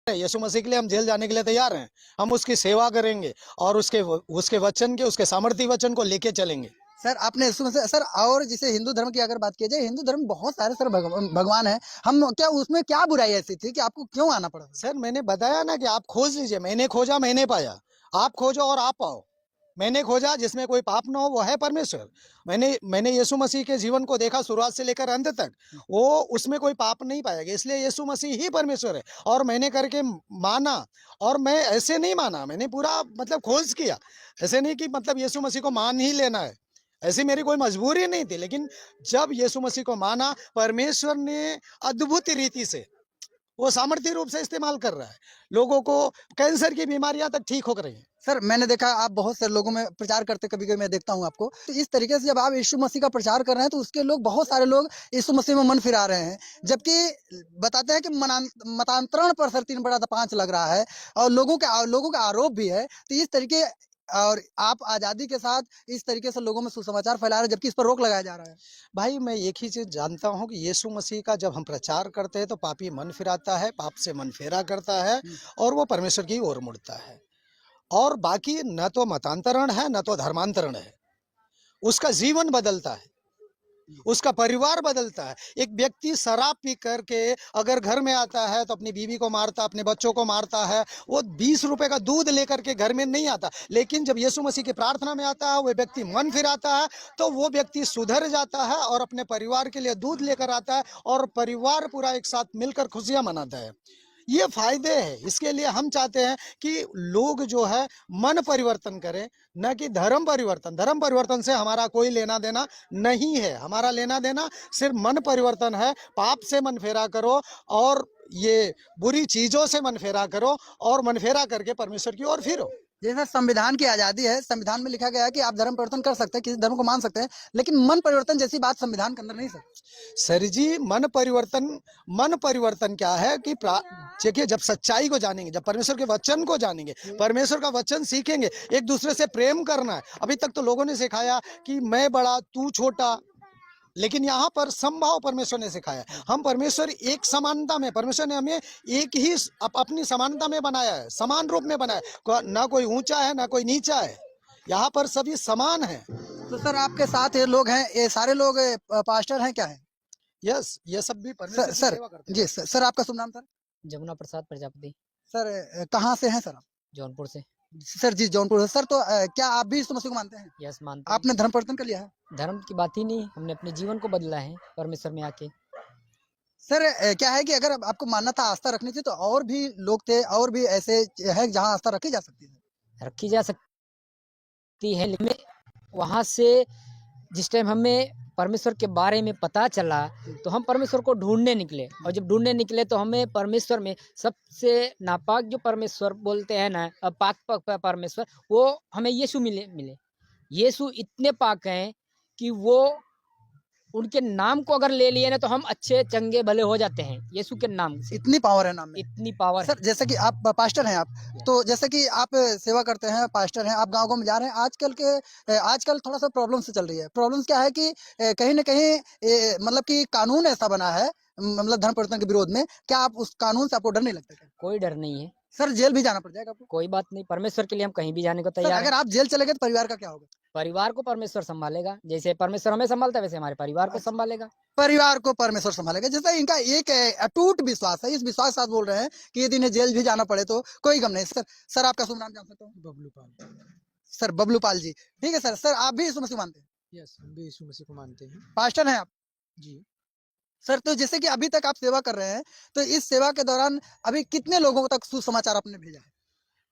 यीशु मसीह के लिए हम जेल जाने के लिए तैयार हैं। हम उसकी सेवा करेंगे और उसके वचन के, उसके सामर्थी वचन को लेके चलेंगे। सर आपने यीशु मसीह सर, और जैसे हिंदू धर्म की अगर बात की जाए, हिंदू धर्म में बहुत सारे सर भगवान हैं। हम क्या उसमें क्या बुराई ऐसी थी कि आपको क्यों आना पड़ा? सर मैंने बताया ना कि आप खोज लीजिए। मैंने खोजा, मैंने पाया। आप खोजो और आप पाओ। मैंने खोजा जिसमें कोई पाप ना हो, वो है परमेश्वर। मैंने यीशु मसीह के जीवन को देखा शुरुआत से लेकर अंत तक। वो उसमें कोई पाप नहीं पाएगा, इसलिए यीशु मसीह ही परमेश्वर है। और मैंने करके माना, और मैं ऐसे नहीं माना, मैंने पूरा मतलब खोज किया। ऐसे नहीं कि मतलब यीशु मसीह को मान ही लेना है, ऐसी मेरी कोई मजबूरी नहीं थी। लेकिन जब यीशु मसीह को माना, परमेश्वर ने अद्भुत रीति से वो सामर्थ्य रूप से इस्तेमाल कर रहा है। लोगों को कैंसर की बीमारियां तक ठीक हो रही है। सर मैंने देखा आप बहुत सारे लोगों में प्रचार करते, कभी कभी मैं देखता हूँ आपको, तो इस तरीके से जब आप यीशु मसीह का प्रचार कर रहे हैं तो उसके लोग, बहुत सारे लोग यीशु मसीह में मन फिरा रहे हैं, जबकि बताते हैं कि मतांतरण पर सर 3/5 लग रहा है, और लोगों का आरोप भी है। तो इस तरीके, और आप आजादी के साथ इस तरीके से लोगों में सुसमाचार फैला रहे हैं, जबकि इस पर रोक लगाया जा रहा है। भाई मैं एक ही चीज जानता हूँ कि यीशु मसीह का जब हम प्रचार करते हैं तो पापी मन फिराता है, पाप से मन फेरा करता है और वो परमेश्वर की ओर मुड़ता है। और बाकी न तो मतांतरण है न तो धर्मांतरण है। उसका जीवन बदलता है, उसका परिवार बदलता है। एक व्यक्ति शराब पी करके अगर घर में आता है तो अपनी बीवी को मारता, अपने बच्चों को मारता है। वो 20 रुपए का दूध लेकर के घर में नहीं आता। लेकिन जब यीशु मसीह की प्रार्थना में आता है, वो व्यक्ति मन फिराता है, तो वो व्यक्ति सुधर जाता है और अपने परिवार के लिए दूध लेकर आता है, और परिवार पूरा एक साथ मिलकर खुशियां मनाता है। ये फायदे हैं। इसके लिए हम चाहते हैं कि लोग जो है मन परिवर्तन करें, न कि धर्म परिवर्तन। धर्म परिवर्तन से हमारा कोई लेना देना नहीं है। हमारा लेना देना सिर्फ मन परिवर्तन है। पाप से मन फेरा करो और ये बुरी चीजों से मन फेरा करो, और मन फेरा करके परमेश्वर की ओर फिरो। जैसे संविधान की आजादी है, संविधान में लिखा गया है कि आप धर्म परिवर्तन कर सकते हैं, किसी धर्म को मान सकते हैं, लेकिन मन परिवर्तन जैसी बात संविधान के अंदर नहीं सर। सर जी, मन परिवर्तन क्या है कि देखिए, जब सच्चाई को जानेंगे, जब परमेश्वर के वचन को जानेंगे, परमेश्वर का वचन सीखेंगे, एक दूसरे से प्रेम करना है। अभी तक तो लोगों ने सिखाया कि मैं बड़ा तू छोटा, लेकिन यहाँ पर समभाव परमेश्वर ने सिखाया। हम परमेश्वर एक समानता में, परमेश्वर ने हमें एक ही अपनी समानता में बनाया है, समान रूप में बनाया। ना कोई ऊंचा है ना कोई नीचा है, यहाँ पर सभी समान है। तो सर आपके साथ ये लोग हैं, ये सारे लोग पास्टर हैं क्या है? यस, ये सब भी परमेश्वर की सर सेवा करते हैं। जी सर आपका शुभ नाम सर? जमुना प्रसाद प्रजापति। सर कहाँ से हैं सर आप? जौनपुर से। सर जी जौनपुर से। सर तो क्या आप भी यीशु मसीह को मानते हैं? यस, मानते हैं। आपने धर्म परिवर्तन कर लिया है? धर्म की बात ही नहीं, हमने अपने जीवन को बदला है परमेश्वर में आके। सर क्या है कि अगर आपको मान्यता आस्था रखनी थी तो और भी लोग थे, और भी ऐसे है जहाँ आस्था रखी जा सकती है। रखी जा सकती है, लेकिन वहाँ से जिस टाइम हमें परमेश्वर के बारे में पता चला तो हम परमेश्वर को ढूंढने निकले, और जब ढूंढने निकले तो हमें परमेश्वर में सबसे नापाक जो परमेश्वर बोलते हैं ना, पाक परमेश्वर, वो हमें यीशु मिले। यीशु इतने पाक हैं कि वो, उनके नाम को अगर ले लिए ना तो हम अच्छे चंगे भले हो जाते हैं यीशु के नाम से। इतनी पावर है नाम में, इतनी पावर सर। जैसे कि आप पास्टर हैं, आप तो जैसे कि आप सेवा करते हैं, पास्टर हैं, आप गांव-गांव में जा रहे हैं। आजकल थोड़ा सा प्रॉब्लम से चल रही है। प्रॉब्लम्स क्या है कि कहीं ना कहीं मतलब कि कानून ऐसा बना है, मतलब धर्म परिवर्तन के विरोध में। क्या आप उस कानून से, आपको डर नहीं लगता क्या? कोई डर नहीं है सर जेल भी जाना पड़ जाएगा आपको? कोई बात नहीं, परमेश्वर के लिए हम कहीं भी जाने को सर तैयार अगर हैं। आप जेल चले गए तो परिवार का क्या होगा? परिवार को परमेश्वर संभालेगा, जैसे परमेश्वर हमें संभालता है वैसे हमारे परिवार को संभालेगा। परिवार को परमेश्वर संभालेगा। जैसा इनका एक अटूट विश्वास है, इस विश्वास के साथ बोल रहे हैं कि यदि इन्हें जेल भी जाना पड़े तो कोई गम नहीं। सर आपका शुभ नाम जान सकता हूँ? बबलू पाल। सर बबलू पाल जी, ठीक है सर। सर आप भी यीशु मसीह मानते हैं? यस, हम भी यीशु मसीह को मानते हैं। पास्टर हैं आप? जी। सर तो जैसे कि अभी तक आप सेवा कर रहे हैं, तो इस सेवा के दौरान अभी कितने लोगों तक सुसमाचार आपने भेजा है?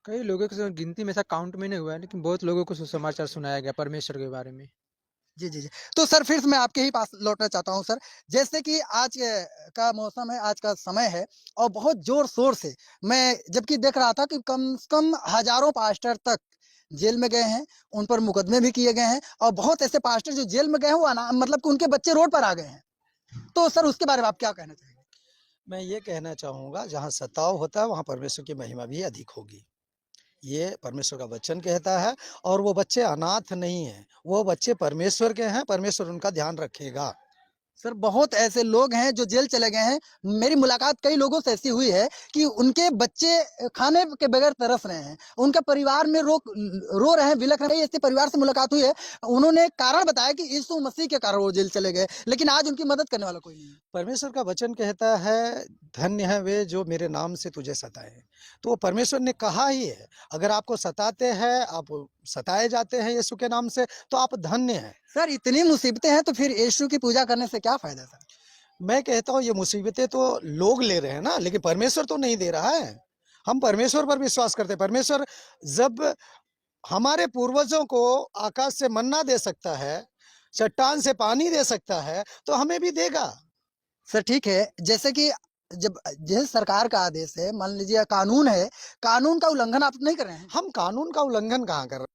कई लोगों की गिनती में ऐसा काउंट में नहीं हुआ है, लेकिन बहुत लोगों को सुसमाचार सुनाया गया परमेश्वर के बारे में। जी जी जी। तो सर फिर से मैं आपके ही पास लौटना चाहता हूँ सर। जैसे कि आज का मौसम है, आज का समय है, और बहुत जोर शोर से मैं जबकि देख रहा था कि कम से कम हजारों पास्टर तक जेल में गए हैं, उन पर मुकदमे भी किए गए हैं, और बहुत ऐसे पास्टर जो जेल में गए हैं वो मतलब कि उनके बच्चे रोड पर आ गए हैं। तो सर उसके बारे में आप क्या कहना चाहेंगे? मैं ये कहना चाहूँगा, जहाँ सताव होता है वहाँ परमेश्वर की महिमा भी अधिक होगी। ये परमेश्वर का वचन कहता है। और वो बच्चे अनाथ नहीं हैं, वो बच्चे परमेश्वर के हैं, परमेश्वर उनका ध्यान रखेगा। सर बहुत ऐसे लोग हैं जो जेल चले गए हैं। मेरी मुलाकात कई लोगों से ऐसी हुई है कि उनके बच्चे खाने के बगैर तरस रहे हैं, उनका परिवार में रो रहे हैं, बिलख रहे हैं। ऐसे परिवार से मुलाकात हुई है, उन्होंने कारण बताया कि यीशु मसीह के कारण वो जेल चले गए, लेकिन आज उनकी मदद करने वाला कोई नहीं है। परमेश्वर का वचन कहता है, धन्य है वे जो मेरे नाम से तुझे सताए। तो वो परमेश्वर ने कहा ही है, अगर आपको सताते हैं, आप सताए जाते हैं यीशु के नाम से, तो आप धन्य हैं। सर इतनी मुसीबतें हैं तो फिर यीशु की पूजा करने से क्या फायदा सर? मैं कहता हूँ ये मुसीबतें तो लोग ले रहे हैं ना, लेकिन परमेश्वर तो नहीं दे रहा है। हम परमेश्वर पर विश्वास करते हैं। परमेश्वर जब हमारे पूर्वजों को आकाश से मन्ना दे सकता है, चट्टान से पानी दे सकता है, तो हमें भी देगा। सर ठीक है, जैसे कि जैसे सरकार का आदेश है, मान लीजिए कानून है, कानून का उल्लंघन आप नहीं कर रहे हैं। हम कानून का उल्लंघन कहाँ कर रहे हैं?